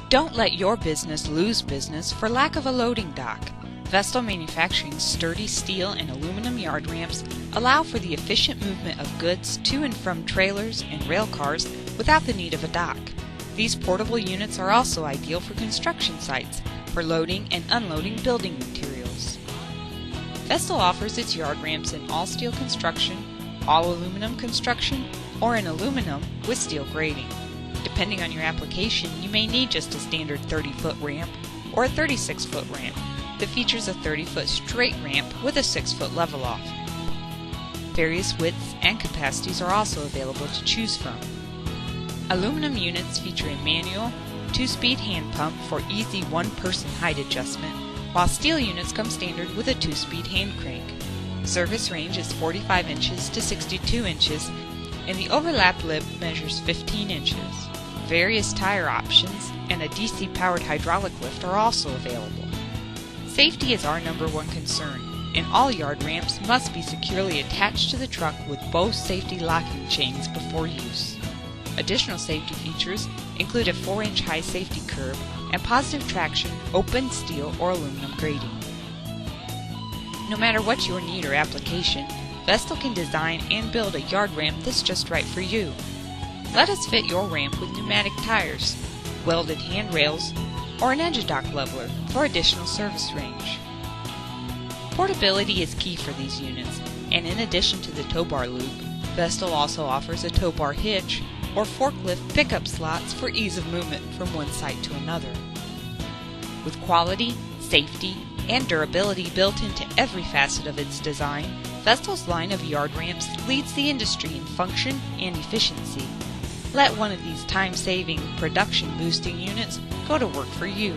Don't let your business lose business for lack of a loading dock. Vestil Manufacturing's sturdy steel and aluminum yard ramps allow for the efficient movement of goods to and from trailers and rail cars without the need of a dock. These portable units are also ideal for construction sites for loading and unloading building materials. Vestil offers its yard ramps in all steel construction, all aluminum construction, or in aluminum with steel grating. Depending on your application, you may need just a standard 30-foot ramp or a 36-foot ramp that features a 30-foot straight ramp with a 6-foot level off. Various widths and capacities are also available to choose from. Aluminum units feature a manual, 2-speed hand pump for easy one-person height adjustment, while steel units come standard with a 2-speed hand crank. Service range is 45 inches to 62 inches, and the overlap lip measures 15 inches. Various tire options and a DC-powered hydraulic lift are also available. Safety is our #1 concern, and all yard ramps must be securely attached to the truck with both safety locking chains before use. Additional safety features include a 4-inch high safety curb and positive traction open steel or aluminum grating. No matter what your need or application, Vestil can design and build a yard ramp that's just right for you. Let us fit your ramp with pneumatic tires, welded handrails, or an engine dock leveler for additional service range. Portability is key for these units, and in addition to the tow bar loop, Vestil also offers a tow bar hitch or forklift pickup slots for ease of movement from one site to another. With quality, safety, and durability built into every facet of its design, Vestil's line of yard ramps leads the industry in function and efficiency. Let one of these time-saving, production-boosting units go to work for you.